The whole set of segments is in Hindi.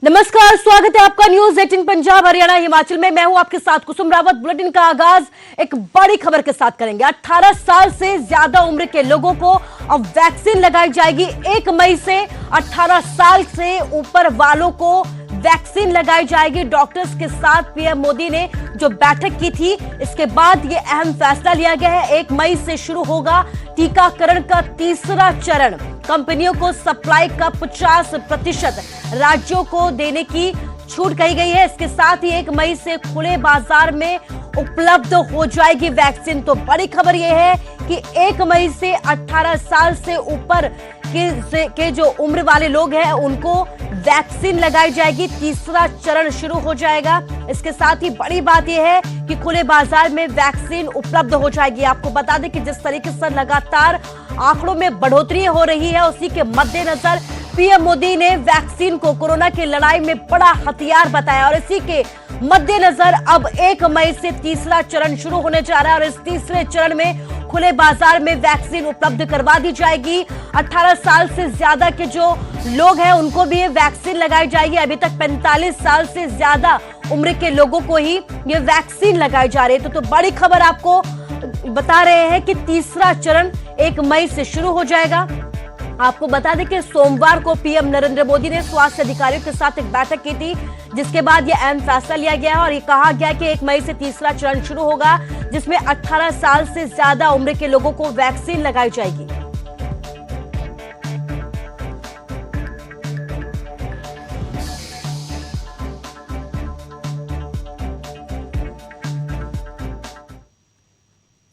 नमस्कार, स्वागत है आपका न्यूज 18 पंजाब हरियाणा हिमाचल में। मैं हूं आपके साथ कुसुम रावत। बुलेटिन का आगाज एक बड़ी खबर के साथ करेंगे। 18 साल से ज्यादा उम्र के लोगों को अब वैक्सीन लगाई जाएगी। 1 मई से 18 साल से ऊपर वालों को वैक्सीन लगाई जाएगी। डॉक्टर्स के साथ पीएम मोदी ने जो बैठक की थी, इसके बाद ये अहम फैसला लिया गया है। 1 मई से शुरू होगा टीकाकरण का तीसरा चरण। कंपनियों को सप्लाई का 50% राज्यों को देने की छूट कही गई है। इसके साथ ही 1 मई से खुले बाजार में उपलब्ध हो जाएगी वैक्सीन। तो बड़ी खबर यह है कि 1 मई से 18 साल से ऊपर के जो उम्र वाले लोग हैं उनको वैक्सीन लगाई जाएगी। तीसरा चरण शुरू हो जाएगा। इसके साथ ही बड़ी बात यह है कि खुले बाजार में वैक्सीन उपलब्ध हो जाएगी। आपको बता दें कि जिस तरीके से लगातार आंकड़ों में बढ़ोतरी हो रही है, उसी के मद्देनजर पीएम मोदी ने वैक्सीन को कोरोना की लड़ाई में बड़ा हथियार बताया और इसी के मद्देनजर अब 1 मई से तीसरा चरण शुरू होने जा रहा है और इस तीसरे चरण में खुले बाजार में वैक्सीन उपलब्ध करवा दी जाएगी। 18 साल से ज्यादा के जो लोग हैं उनको भी ये वैक्सीन लगाई जाएगी। अभी तक 45 साल से ज्यादा उम्र के लोगों को ही ये वैक्सीन लगाई जा रही है। तो बड़ी खबर आपको बता रहे हैं कि तीसरा चरण 1 मई से शुरू हो जाएगा। आपको बता दें कि सोमवार को पीएम नरेंद्र मोदी ने स्वास्थ्य अधिकारियों के साथ एक बैठक की थी, जिसके बाद यह अहम फैसला लिया गया है और ये कहा गया कि 1 मई से तीसरा चरण शुरू होगा, जिसमें 18 साल से ज्यादा उम्र के लोगों को वैक्सीन लगाई जाएगी।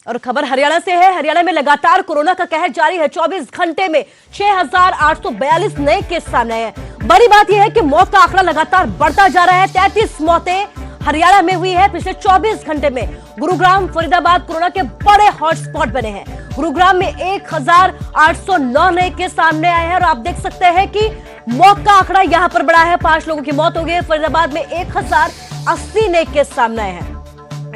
और खबर हरियाणा से है। हरियाणा में लगातार कोरोना का कहर जारी है। 24 घंटे में 6,842 नए केस सामने आए हैं। बड़ी बात यह है कि मौत का आंकड़ा लगातार बढ़ता जा रहा है। 33 मौतें हरियाणा में हुई है पिछले 24 घंटे में। गुरुग्राम, फरीदाबाद कोरोना के बड़े हॉटस्पॉट बने हैं। गुरुग्राम में 1,809 नए केस सामने आए हैं और आप देख सकते हैं कि मौत का आंकड़ा यहां पर बढ़ा है। 5 लोगों की मौत हो गई। फरीदाबाद में 1,080 नए केस सामने आए हैं।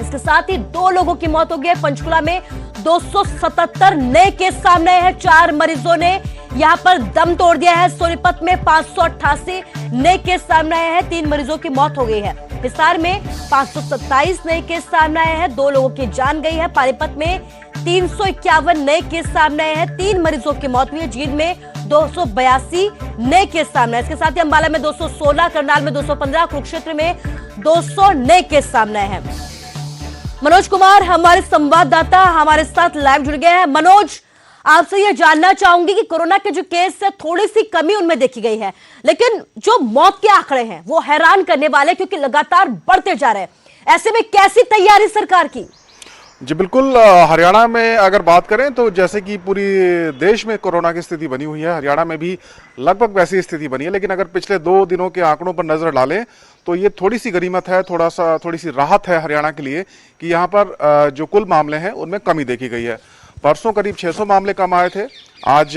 इसके साथ ही 2 लोगों की मौत हो गई है। पंचकुला में 277 नए केस सामने आए हैं। 4 मरीजों ने यहां पर दम तोड़ दिया है। सोनीपत में 588 नए केस सामने आए हैं। 3 मरीजों की मौत हो गई है। हिसार में 527 नए केस सामने आए हैं। 2 लोगों की जान गई है। पानीपत में 351 नए केस सामने आए हैं। 3 मरीजों की मौत हुई है। जींद में 282 नए केस सामने आए। इसके साथ ही अंबाला में 216, करनाल में 215, कुरुक्षेत्र में 200 नए केस सामने आए हैं। मनोज कुमार हमारे संवाददाता हमारे साथ लाइव जुड़ गए हैं। मनोज, आपसे यह जानना चाहूंगी कि कोरोना के जो केस है थोड़ी सी कमी उनमें देखी गई है, लेकिन जो मौत के आंकड़े हैं वो हैरान करने वाले, क्योंकि लगातार बढ़ते जा रहे हैं। ऐसे में कैसी तैयारी सरकार की? जी बिल्कुल, हरियाणा में अगर बात करें तो जैसे कि पूरी देश में कोरोना की स्थिति बनी हुई है, हरियाणा में भी लगभग वैसी स्थिति बनी है। लेकिन अगर पिछले 2 दिनों के आंकड़ों पर नजर डालें तो ये थोड़ी सी गनीमत है, थोड़ी सी राहत है हरियाणा के लिए कि यहाँ पर जो कुल मामले हैं उनमें कमी देखी गई है। परसों करीब 600 मामले कम आए थे। आज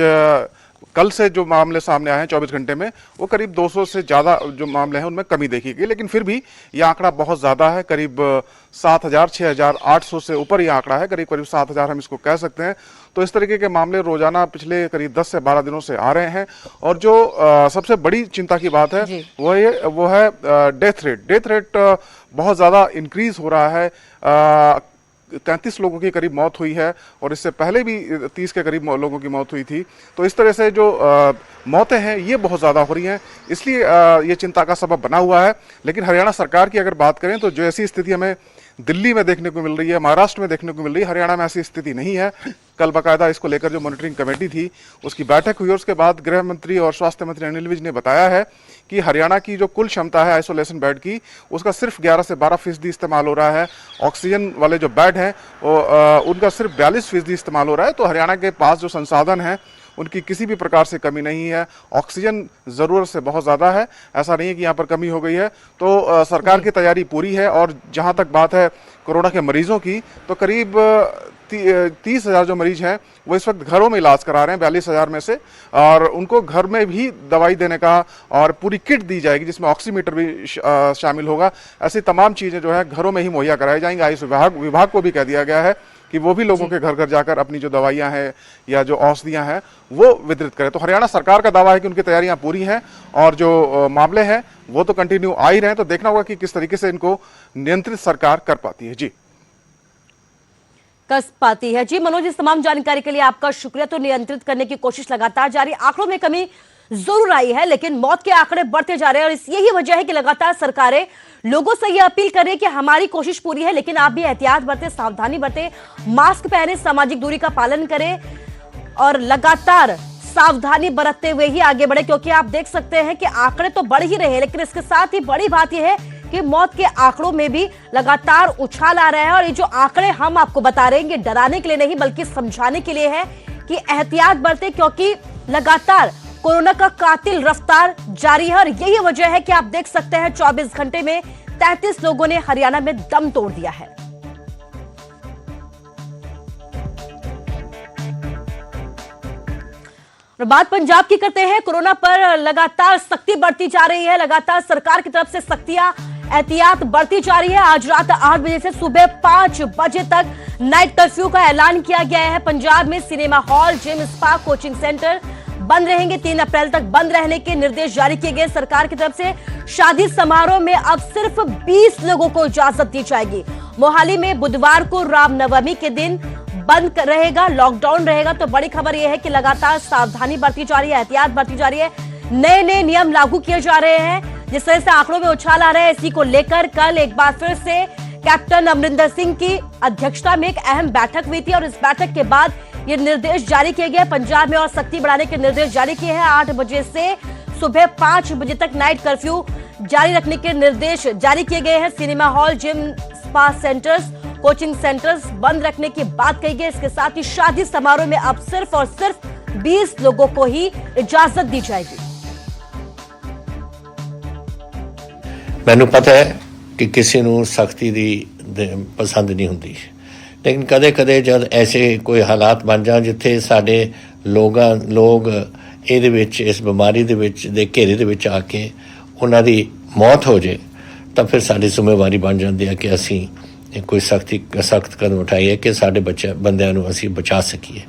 कल से जो मामले सामने आए हैं 24 घंटे में, वो करीब 200 से ज़्यादा जो मामले हैं उनमें कमी देखी गई। लेकिन फिर भी ये आंकड़ा बहुत ज़्यादा है। करीब 7,000, 6,800 से ऊपर ये आंकड़ा है। करीब 7,000 हम इसको कह सकते हैं। तो इस तरीके के मामले रोजाना पिछले करीब 10 से 12 दिनों से आ रहे हैं। और जो सबसे बड़ी चिंता की बात है वो है डेथ रेट। डेथ रेट बहुत ज़्यादा इंक्रीज हो रहा है। 33 लोगों की करीब मौत हुई है और इससे पहले भी 30 के करीब लोगों की मौत हुई थी। तो इस तरह से जो मौतें हैं ये बहुत ज़्यादा हो रही हैं, इसलिए ये चिंता का सबब बना हुआ है। लेकिन हरियाणा सरकार की अगर बात करें तो जो ऐसी स्थिति हमें दिल्ली में देखने को मिल रही है, महाराष्ट्र में देखने को मिल रही है, हरियाणा में ऐसी स्थिति नहीं है। कल बाकायदा इसको लेकर जो मॉनिटरिंग कमेटी थी उसकी बैठक हुई और उसके बाद गृह मंत्री और स्वास्थ्य मंत्री अनिल विज ने बताया है कि हरियाणा की जो कुल क्षमता है आइसोलेशन बेड की, उसका सिर्फ 11 से 12% इस्तेमाल हो रहा है। ऑक्सीजन वाले जो बेड हैं उनका सिर्फ 42% इस्तेमाल हो रहा है। तो हरियाणा के पास जो संसाधन हैं उनकी किसी भी प्रकार से कमी नहीं है। ऑक्सीजन ज़रूरत से बहुत ज़्यादा है, ऐसा नहीं है कि यहाँ पर कमी हो गई है। तो सरकार की तैयारी पूरी है। और जहाँ तक बात है कोरोना के मरीजों की, तो करीब 30,000 जो मरीज हैं वो इस वक्त घरों में इलाज करा रहे हैं 42,000 में से, और उनको घर में भी दवाई देने का और पूरी किट दी जाएगी जिसमें ऑक्सीमीटर भी शामिल होगा। ऐसी तमाम चीज़ें जो है घरों में ही मुहैया कराई जाएंगी। आयुष विभाग को भी कह दिया गया है कि वो भी लोगों के घर घर जाकर अपनी जो दवाइयां हैं या जो औषधियां हैं वो वितरित करें। तो हरियाणा सरकार का दावा है कि उनकी तैयारियां पूरी हैं और जो मामले हैं वो तो कंटिन्यू आ ही रहे हैं। तो देखना होगा कि किस तरीके से इनको नियंत्रित सरकार कर पाती है। जी कस पाती है। जी मनोज, इस तमाम जानकारी के लिए आपका शुक्रिया। तो नियंत्रित करने की कोशिश लगातार जारी, आंकड़ों में कमी जरूर आई है लेकिन मौत के आंकड़े बढ़ते जा रहे हैं और यही वजह है कि लगातार सरकारें लोगों से यह अपील कर रही है कि हमारी कोशिश पूरी है लेकिन आप भी एहतियात बरतें, सावधानी बरतें, मास्क पहने, सामाजिक दूरी का पालन करें और लगातार सावधानी बरतते हुए ही आगे बढ़े, क्योंकि आप देख सकते हैं कि आंकड़े तो बढ़ ही रहे हैं लेकिन इसके साथ ही बड़ी बात यह है कि मौत के आंकड़ों में भी लगातार उछाल आ रहा है। और ये जो आंकड़े हम आपको बता रहे हैं ये डराने के लिए नहीं बल्कि समझाने के लिए है कि एहतियात बरतें, क्योंकि लगातार कोरोना का कातिल रफ्तार जारी है। और यही वजह है कि आप देख सकते हैं 24 घंटे में 33 लोगों ने हरियाणा में दम तोड़ दिया है। और बात पंजाब की करते हैं। कोरोना पर लगातार सख्ती बढ़ती जा रही है, लगातार सरकार की तरफ से सख्तियां, एहतियात बढ़ती जा रही है। आज रात 8 बजे से सुबह 5 बजे तक नाइट कर्फ्यू का ऐलान किया गया है। पंजाब में cinema hall, gym, spa, coaching centre बंद रहेंगे। 3 अप्रैल तक बंद रहने के निर्देश जारी किए गए सरकार की तरफ से। शादी समारोह में अब सिर्फ 20 लोगों को इजाजत दी जाएगी। मोहाली में बुधवार को रामनवमी के दिन बंद रहेगा, लॉकडाउन रहेगा। तो बड़ी खबर यह है कि लगातार सावधानी बरती जा रही है, एहतियात बरती जा रही है, नए नियम लागू किए जा रहे हैं। जिस तरह से आंकड़ों में उछाल आ रहा है, इसी को लेकर कल एक बार फिर से कैप्टन अमरिंदर सिंह की अध्यक्षता में एक अहम बैठक हुई थी और इस बैठक के बाद ये निर्देश जारी किए गए। पंजाब में और सख्ती बढ़ाने के निर्देश जारी किए हैं। 8 बजे से सुबह 5 बजे तक नाइट कर्फ्यू जारी रखने के निर्देश जारी किए गए हैं। Cinema hall, gym, spa centres, coaching centres बंद रखने की बात कही गई। इसके साथ ही शादी समारोह में अब सिर्फ और सिर्फ 20 लोगों को ही इजाजत दी जाएगी। ਮੈਨੂੰ पता है कि किसी ਨੂੰ सख्ती ਦੀ पसंद नहीं ਹੁੰਦੀ, लेकिन ਕਦੇ-ਕਦੇ जब ऐसे कोई हालात बन जाਣ ਜਿੱਥੇ ਸਾਡੇ ਲੋਕ ਇਹਦੇ ਵਿੱਚ ਇਸ ਬਿਮਾਰੀ ਦੇ ਵਿੱਚ ਦੇ ਘੇਰੇ ਦੇ ਵਿੱਚ ਆ ਕੇ ਉਹਨਾਂ ਦੀ ਮੌਤ ਹੋ ਜੇ ਤਾਂ ਫਿਰ ਸਾਡੀ ਜ਼ਿੰਮੇਵਾਰੀ ਬਣ ਜਾਂਦੀ ਹੈ ਕਿ ਅਸੀਂ ਕੋਈ सख्त कदम उठाइए कि ਸਾਡੇ ਬੰਦਿਆਂ ਨੂੰ ਅਸੀਂ ਬਚਾ ਸਕੀਏ।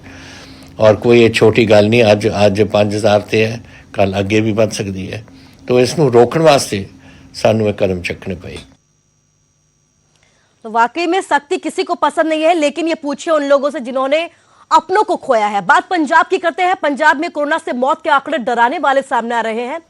और कोई ये छोटी गल नहीं, ਅੱਜ 5000 ਤੇ ਹੈ, ਕੱਲ ਅੱਗੇ ਵੀ ਵੱਧ ਸਕਦੀ ਹੈ। तो इसਨੂੰ रोकਣ ਵਾਸਤੇ सानू एक कदम चकने पे। तो वाकई में सख्ती किसी को पसंद नहीं है, लेकिन ये पूछिए उन लोगों से जिन्होंने अपनों को खोया है। बात पंजाब की करते हैं। पंजाब में कोरोना से मौत के आंकड़े डराने वाले सामने आ रहे हैं।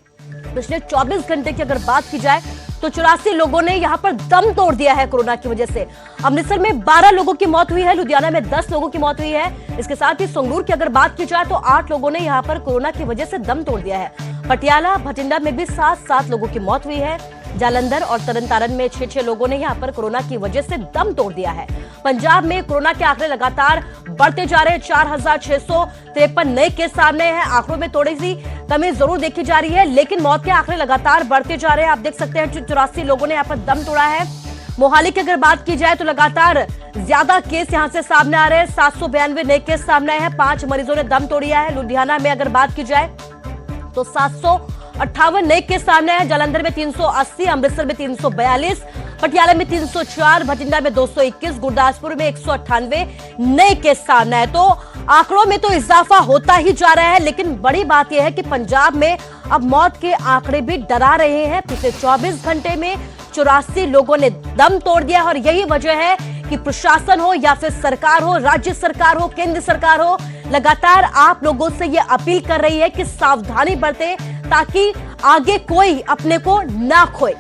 पिछले 24 घंटे की अगर बात की जाए तो 84 लोगों ने यहां पर दम तोड़ दिया है कोरोना की वजह से। अमृतसर में 12 लोगों की मौत हुई है, लुधियाना में 10 लोगों की मौत हुई है। इसके साथ ही संगरूर की अगर बात की जाए तो 8 लोगों ने यहां पर कोरोना की वजह से दम तोड़ दिया है। पटियाला, भटिंडा में भी 7 लोगों की मौत हुई है। जालंधर और तरनतारन में 6 लोगों ने यहां पर कोरोना की वजह से दम तोड़ दिया है। पंजाब में कोरोना के आंकड़े लगातार बढ़ते जा रहे हैं। 4653 नए केस सामने हैं। आंकड़ों में थोड़ी सी कमी जरूर देखी जा रही है लेकिन मौत के आंकड़े लगातार बढ़ते जा रहे हैं। आप देख सकते हैं 84 लोगों ने यहां पर दम तोड़ा है। मोहाली की अगर बात की जाए तो लगातार ज्यादा केस यहां से सामने आ रहे हैं। 792 नए केस सामने आए हैं। 5 मरीजों ने दम तोड़ा है। लुधियाना में अगर बात की जाए तो 758 नए केस सामने आए। जालंधर में 380, अमृतसर में 342, पटियाला में 304, भटिंडा में 221, गुरदासपुर में 198 नए केस सामने आए। तो आंकड़ों में तो इजाफा होता ही जा रहा है लेकिन बड़ी बात यह है कि पंजाब में अब मौत के आंकड़े भी डरा रहे हैं। पिछले 24 घंटे में 84 लोगों ने दम तोड़ दिया और यही वजह है कि प्रशासन हो या फिर सरकार हो, राज्य सरकार हो, केंद्र सरकार हो, लगातार आप लोगों से यह अपील कर रही है कि सावधानी बरतें ताकि आगे कोई अपने को ना खोए।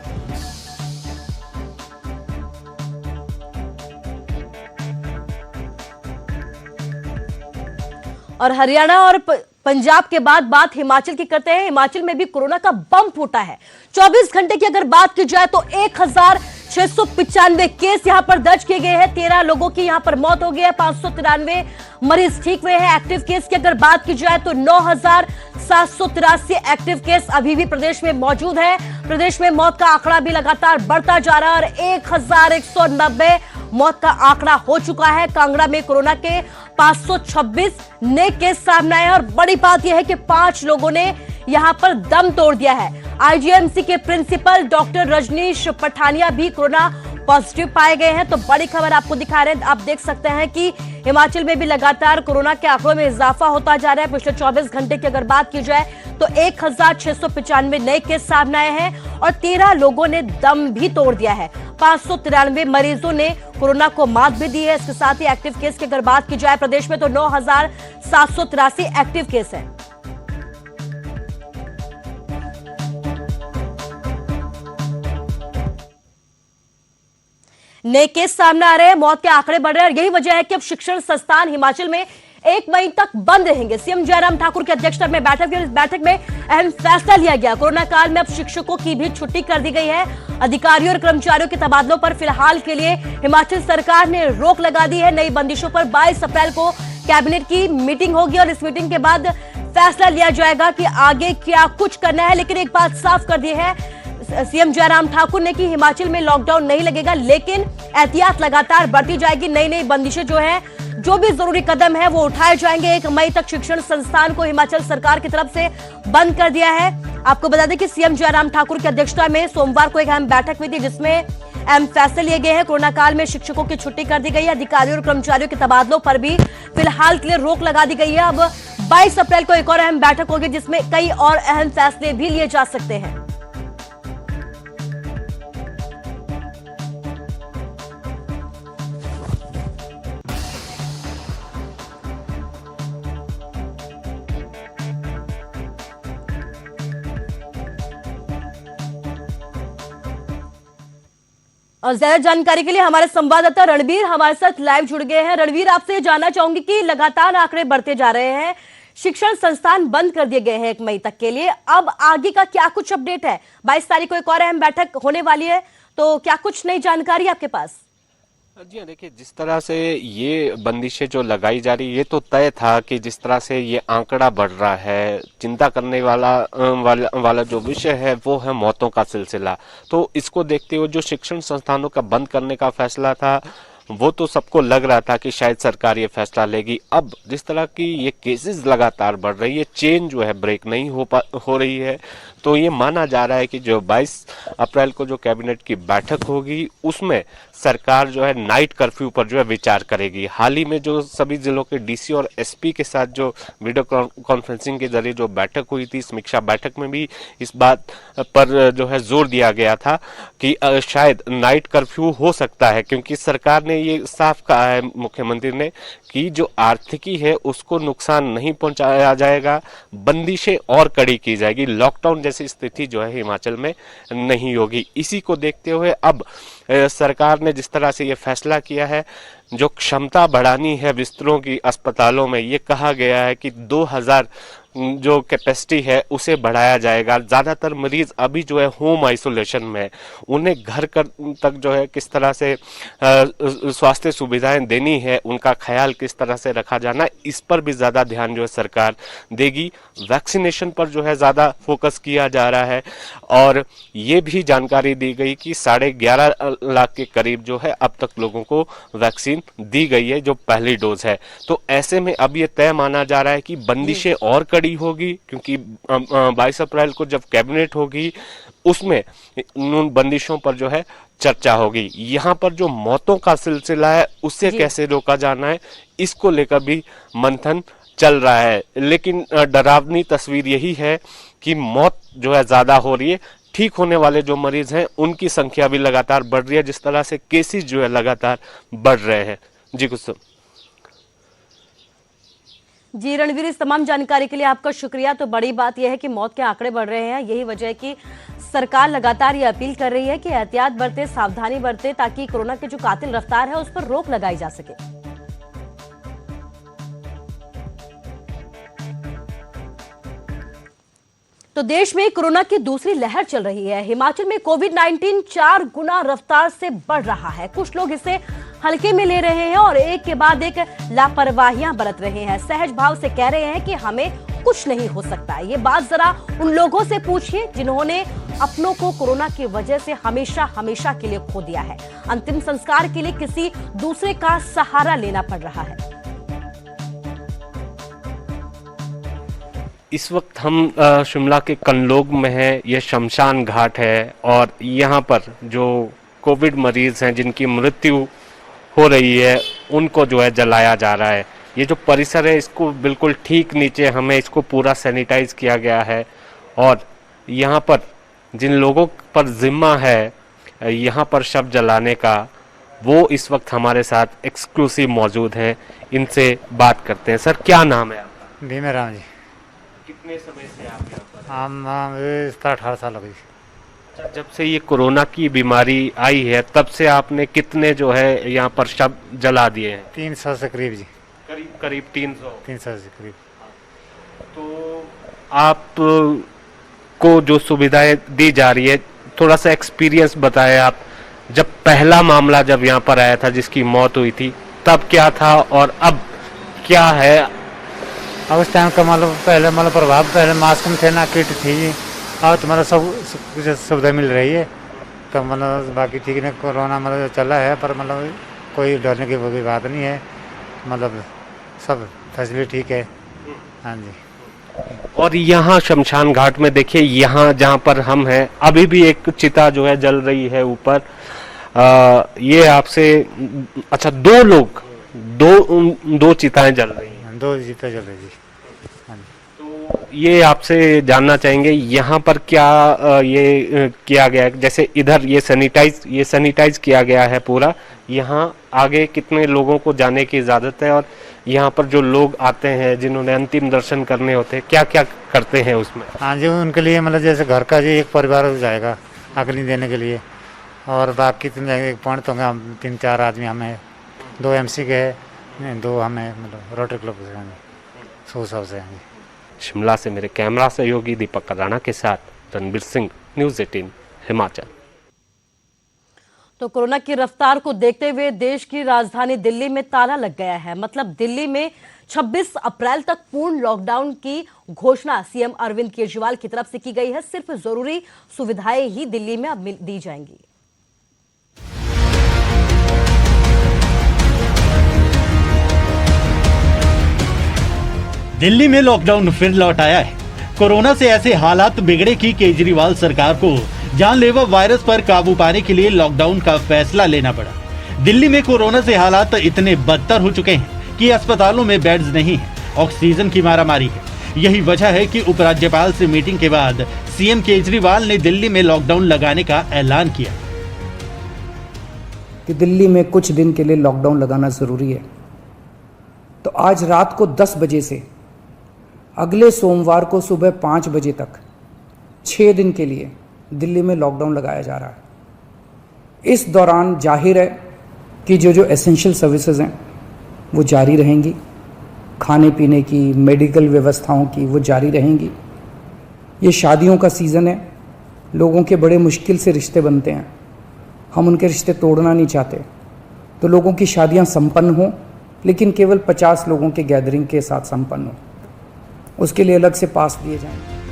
और हरियाणा और पंजाब के बाद बात हिमाचल की करते हैं। हिमाचल में भी कोरोना का बम फूटा है। 24 घंटे की अगर बात की जाए तो 1695 केस यहां पर दर्ज किए गए हैं। 13 लोगों की यहां पर मौत हो गई है। 593 मरीज ठीक हुए हैं। एक्टिव केस की अगर बात की जाए तो 9783 एक्टिव केस अभी भी प्रदेश में मौजूद है। प्रदेश में मौत का आंकड़ा भी लगातार बढ़ता जा रहा है और 1190 मौत का आंकड़ा हो चुका है। कांगड़ा में कोरोना के 526 नए केस सामने आए और बड़ी बात यह है कि 5 लोगों ने यहां पर दम तोड़ दिया है। आईजीएमसी के प्रिंसिपल डॉक्टर रजनीश पठानिया भी कोरोना पॉजिटिव पाए गए हैं। तो बड़ी खबर आपको दिखा रहे हैं, आप देख सकते हैं कि हिमाचल में भी लगातार कोरोना के आंकड़ों में इजाफा होता जा रहा है। पिछले 24 घंटे की अगर बात की जाए तो 1695 नए केस सामने आए हैं और 13 लोगों ने दम भी तोड़ दिया है। 593 मरीजों ने कोरोना को मात भी दी है। इसके साथ ही एक्टिव केस की अगर बात की जाए प्रदेश में तो 9783 एक्टिव केस है। नए केस सामने आ रहे हैं, मौत के आंकड़े बढ़ रहे हैं और यही वजह है कि अब शिक्षण संस्थान हिमाचल में 1 मई तक बंद रहेंगे। सीएम जयराम ठाकुर की अध्यक्षता में बैठक हुई। इस बैठक में अहम फैसला लिया गया। कोरोना काल में अब शिक्षकों की भी छुट्टी कर दी गई है। अधिकारियों और कर्मचारियों के तबादलों पर फिलहाल के लिए हिमाचल सरकार ने रोक लगा दी है। नई बंदिशों पर 22 अप्रैल को कैबिनेट की मीटिंग होगी और इस मीटिंग के बाद फैसला लिया जाएगा कि आगे क्या कुछ करना है। लेकिन एक बात साफ कर दी है सीएम जयराम ठाकुर ने कि हिमाचल में लॉकडाउन नहीं लगेगा, लेकिन एहतियात लगातार बढ़ती जाएगी। नई नई बंदिशें जो है, जो भी जरूरी कदम है वो उठाए जाएंगे। 1 मई तक शिक्षण संस्थान को हिमाचल सरकार की तरफ से बंद कर दिया है। आपको बता दें कि सीएम जयराम ठाकुर की अध्यक्षता में सोमवार को एक अहम बैठक हुई थी जिसमें अहम फैसले लिए गए हैं। कोरोना काल में शिक्षकों की छुट्टी कर दी गई है। अधिकारियों और कर्मचारियों के तबादलों पर भी फिलहाल के लिए रोक लगा दी गई है। अब 22 अप्रैल को एक और अहम बैठक होगी जिसमें कई और अहम फैसले भी लिए जा सकते हैं। और ज्यादा जानकारी के लिए हमारे संवाददाता रणवीर हमारे साथ लाइव जुड़ गए हैं। रणवीर, आपसे जानना चाहूंगी कि लगातार आंकड़े बढ़ते जा रहे हैं, शिक्षण संस्थान बंद कर दिए गए हैं 1 मई तक के लिए। अब आगे का क्या कुछ अपडेट है? 22 तारीख को एक और अहम बैठक होने वाली है, तो क्या कुछ नई जानकारी आपके पास? जी हाँ, देखिए जिस तरह से ये बंदिशें जो लगाई जा रही, ये तो तय था कि जिस तरह से ये आंकड़ा बढ़ रहा है, चिंता करने वाला जो विषय है वो है मौतों का सिलसिला। तो इसको देखते हुए जो शिक्षण संस्थानों का बंद करने का फैसला था वो तो सबको लग रहा था कि शायद सरकार ये फैसला लेगी। अब जिस तरह की ये केसेस लगातार बढ़ रही है, चेन जो है ब्रेक नहीं हो रही है, तो ये माना जा रहा है कि जो 22 अप्रैल को जो कैबिनेट की बैठक होगी उसमें सरकार जो है नाइट कर्फ्यू पर जो है विचार करेगी। हाल ही में जो सभी जिलों के डीसी और एसपी के साथ जो वीडियो कॉन्फ्रेंसिंग के जरिए जो बैठक हुई थी, समीक्षा बैठक में भी इस बात पर जो है जोर दिया गया था कि शायद नाइट कर्फ्यू हो सकता है, क्योंकि सरकार ने ये साफ कहा है मुख्यमंत्री ने कि जो आर्थिकी है उसको नुकसान नहीं पहुंचाया जाएगा, बंदिशें और कड़ी की जाएगी, लॉकडाउन जैसी स्थिति जो है हिमाचल में नहीं होगी। इसी को देखते हुए अब सरकार ने जिस तरह से ये फैसला किया है, जो क्षमता बढ़ानी है बिस्तरों की अस्पतालों में, ये कहा गया है कि 2000 जो कैपेसिटी है उसे बढ़ाया जाएगा। ज्यादातर मरीज अभी जो है होम आइसोलेशन में, उन्हें घर तक जो है किस तरह से स्वास्थ्य सुविधाएं देनी है, उनका ख्याल किस तरह से रखा जाना, इस पर भी ज्यादा ध्यान जो है सरकार देगी। वैक्सीनेशन पर जो है ज्यादा फोकस किया जा रहा है और ये भी जानकारी दी गई कि 11.5 लाख के करीब जो है अब तक लोगों को वैक्सीन दी गई है जो पहली डोज है। तो ऐसे में अब ये तय माना जा रहा है कि बंदिशें और होगी, क्योंकि 22 अप्रैल को जब कैबिनेट होगी उसमें उन बंदिशों पर जो है चर्चा होगी। यहाँ पर जो मौतों का सिलसिला है उससे कैसे रोका जाना है, इसको लेकर भी मंथन चल रहा है। लेकिन डरावनी तस्वीर यही है कि मौत जो है ज्यादा हो रही है, ठीक होने वाले जो मरीज हैं उनकी संख्या भी लगातार बढ़ रही है, जिस तरह से केसेस जो है लगातार बढ़ रहे हैं। जी कुछ जी रणवीर, इस तमाम जानकारी के लिए आपका शुक्रिया। तो बड़ी बात यह है कि मौत के आंकड़े बढ़ रहे हैं, यही वजह है कि सरकार लगातार ये अपील कर रही है कि एहतियात बरते, सावधानी बरते, ताकि कोरोना की जो कातिल रफ्तार है उस पर रोक लगाई जा सके। तो देश में कोरोना की दूसरी लहर चल रही है। हिमाचल में कोविड-19 4 गुना रफ्तार से बढ़ रहा है। कुछ लोग इसे हल्के में ले रहे हैं और एक के बाद एक लापरवाहियां बरत रहे हैं। सहज भाव से कह रहे हैं कि हमें कुछ नहीं हो सकता। ये बात जरा उन लोगों से पूछिए जिन्होंने अपनों को कोरोना की वजह से हमेशा हमेशा के लिए खो दिया है। अंतिम संस्कार के लिए किसी दूसरे का सहारा लेना पड़ रहा है। इस वक्त हम शिमला के कनलोग में हैं। यह शमशान घाट है और यहाँ पर जो कोविड मरीज हैं जिनकी मृत्यु हो रही है उनको जो है जलाया जा रहा है। ये जो परिसर है इसको बिल्कुल ठीक नीचे हमें इसको पूरा सैनिटाइज किया गया है और यहाँ पर जिन लोगों पर जिम्मा है यहाँ पर शव जलाने का वो इस वक्त हमारे साथ एक्सक्लूसिव मौजूद हैं। इनसे बात करते हैं। सर क्या नाम है आपका? भीमे राम जी। कितने समय से आप यहाँ पर? हम 18 साल हो गई। अच्छा, जब से ये कोरोना की बीमारी आई है तब से आपने कितने जो है यहाँ पर शव जला दिए हैं? 300 से करीब जी। करीब करीब 300 से करीब। तो आप को जो सुविधाएं दी जा रही है थोड़ा सा एक्सपीरियंस बताएं आप। जब पहला मामला जब यहाँ पर आया था जिसकी मौत हुई थी तब क्या था और अब क्या है? अब उस टाइम का मतलब पहले मतलब प्रभाव पहले मास्क में थे ना, किट थी जी। अब तो मतलब सब कुछ सुविधा मिल रही है तो मतलब बाकी ठीक नहीं। कोरोना मतलब चला है पर मतलब कोई डरने की कोई बात नहीं है, मतलब सब फैसिलिटी ठीक है। हाँ जी। और यहाँ शमशान घाट में देखिए, यहाँ जहाँ पर हम हैं अभी भी एक चिता जो है जल रही है ऊपर। ये आपसे अच्छा दो चिताएं जल रही हैं। 2 जीता चल रही जी। हाँ जी। तो ये आपसे जानना चाहेंगे यहाँ पर क्या ये किया गया है? जैसे इधर ये सैनिटाइज किया गया है पूरा। यहाँ आगे कितने लोगों को जाने की इजाजत है और यहाँ पर जो लोग आते हैं जिन्होंने अंतिम दर्शन करने होते हैं क्या क्या करते हैं उसमें? हाँ जी, उनके लिए मतलब जैसे घर का जी एक परिवार हो जाएगा अग्नि देने के लिए और बाकी तुम एक पॉइंट होंगे। हम 3-4 आदमी हमें 2 MC के हैं, 2 हमें मतलब रोटरी क्लब से हैं, सो सब से हैं। शिमला से मेरे कैमरा सहयोगी दीपक राणा के साथ रणबीर सिंह, न्यूज़ 18 हिमाचल। तो कोरोना की रफ्तार को देखते हुए देश की राजधानी दिल्ली में ताला लग गया है। मतलब दिल्ली में 26 अप्रैल तक पूर्ण लॉकडाउन की घोषणा सीएम अरविंद केजरीवाल की तरफ से की गई है। सिर्फ जरूरी सुविधाएं ही दिल्ली में अब दी जाएंगी। दिल्ली में लॉकडाउन फिर लौट आया है। कोरोना से ऐसे हालात बिगड़े कि केजरीवाल सरकार को जानलेवा वायरस पर काबू पाने के लिए लॉकडाउन का फैसला लेना पड़ा। दिल्ली में कोरोना से हालात इतने बदतर हो चुके हैं कि अस्पतालों में बेड्स नहीं है, ऑक्सीजन की मारामारी है। यही वजह है कि उपराज्यपाल से मीटिंग के बाद सीएम केजरीवाल ने दिल्ली में लॉकडाउन लगाने का ऐलान किया कि दिल्ली में कुछ दिन के लिए लॉकडाउन लगाना जरूरी है। तो आज रात को 10 बजे से अगले सोमवार को सुबह 5 बजे तक 6 दिन के लिए दिल्ली में लॉकडाउन लगाया जा रहा है। इस दौरान जाहिर है कि जो एसेंशियल सर्विसेज हैं वो जारी रहेंगी, खाने पीने की, मेडिकल व्यवस्थाओं की वो जारी रहेंगी। ये शादियों का सीज़न है, लोगों के बड़े मुश्किल से रिश्ते बनते हैं, हम उनके रिश्ते तोड़ना नहीं चाहते। तो लोगों की शादियां संपन्न हों, लेकिन केवल 50 लोगों के गैदरिंग के साथ संपन्न हो, उसके लिए अलग से पास दिए जाएंगे।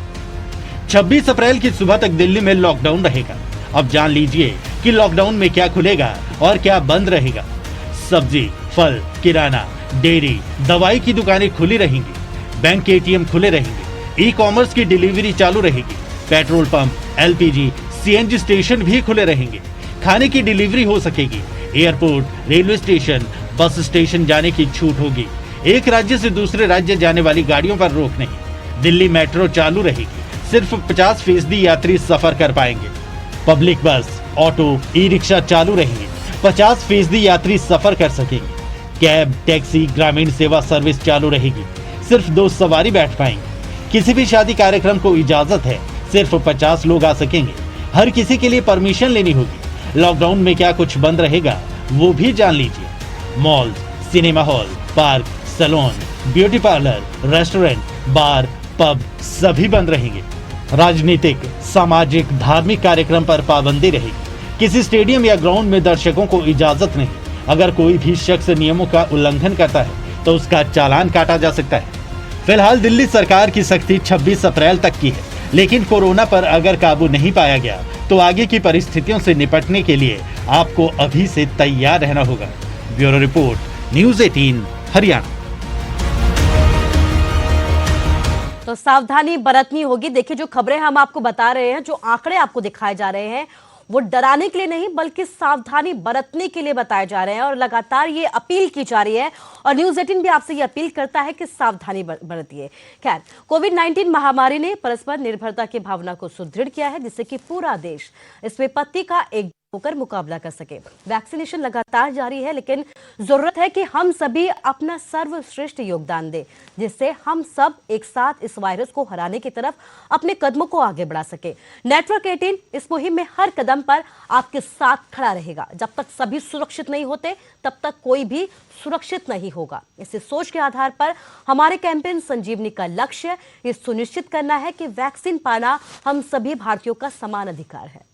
26 अप्रैल की सुबह तक दिल्ली में लॉकडाउन रहेगा। अब जान लीजिए कि लॉकडाउन में क्या खुलेगा और क्या बंद रहेगा। सब्जी, फल, किराना, डेयरी, दवाई की दुकानें खुली रहेंगी, बैंक के ATM खुले रहेंगे, ई-कॉमर्स की डिलीवरी चालू रहेगी, petrol pump, LPG, CNG station भी खुले रहेंगे, खाने की डिलीवरी हो सकेगी, airport, railway station, bus station जाने की छूट होगी। एक राज्य से दूसरे राज्य जाने वाली गाड़ियों पर रोक नहीं। दिल्ली मेट्रो चालू रहेगी, सिर्फ 50% यात्री सफर कर पाएंगे। पब्लिक बस, ऑटो, ई-रिक्शा चालू रहेंगे, 50% यात्री सफर कर सकेंगे। कैब, टैक्सी, ग्रामीण सेवा सर्विस चालू रहेगी, सिर्फ 2 सवारी बैठ पाएंगे। किसी भी शादी कार्यक्रम को इजाजत है, सिर्फ 50 लोग आ सकेंगे। हर किसी के लिए परमिशन लेनी होगी। लॉकडाउन में क्या कुछ बंद रहेगा वो भी जान लीजिए। Mall, cinema hall, park, salon, beauty parlour, restaurant, bar, pub सभी बंद रहेंगे। राजनीतिक, सामाजिक, धार्मिक कार्यक्रम पर पाबंदी रहेगी। किसी स्टेडियम या ग्राउंड में दर्शकों को इजाजत नहीं। अगर कोई भी शख्स नियमों का उल्लंघन करता है तो उसका चालान काटा जा सकता है। फिलहाल दिल्ली सरकार की सख्ती 26 अप्रैल तक की है, लेकिन कोरोना पर अगर काबू नहीं पाया गया तो आगे की परिस्थितियों से निपटने के लिए आपको अभी से तैयार रहना होगा। Bureau report, news 18 Haryana. तो सावधानी बरतनी होगी। देखिए, जो खबरें हम आपको बता रहे हैं, जो आंकड़े आपको दिखाए जा रहे हैं, वो डराने के लिए नहीं बल्कि सावधानी बरतने के लिए बताए जा रहे हैं और लगातार ये अपील की जा रही है और न्यूज 18 भी आपसे ये अपील करता है कि सावधानी बरतिए। खैर, कोविड-19 महामारी ने परस्पर निर्भरता की भावना को सुदृढ़ किया है, जिससे कि पूरा देश इस विपत्ति का एक होकर मुकाबला कर सके। वैक्सीनेशन लगातार जारी है, लेकिन जरूरत है कि हम सभी अपना सर्वश्रेष्ठ योगदान दें, जिससे हम सब एक साथ इस वायरस को हराने की तरफ अपने कदमों को आगे बढ़ा सके। नेटवर्क 18 इस मुहिम में हर कदम पर आपके साथ खड़ा रहेगा। जब तक सभी सुरक्षित नहीं होते, तब तक कोई भी सुरक्षित नहीं होगा। इसी सोच के आधार पर हमारे कैंपेन संजीवनी का लक्ष्य ये सुनिश्चित करना है कि वैक्सीन पाना हम सभी भारतीयों का समान अधिकार है।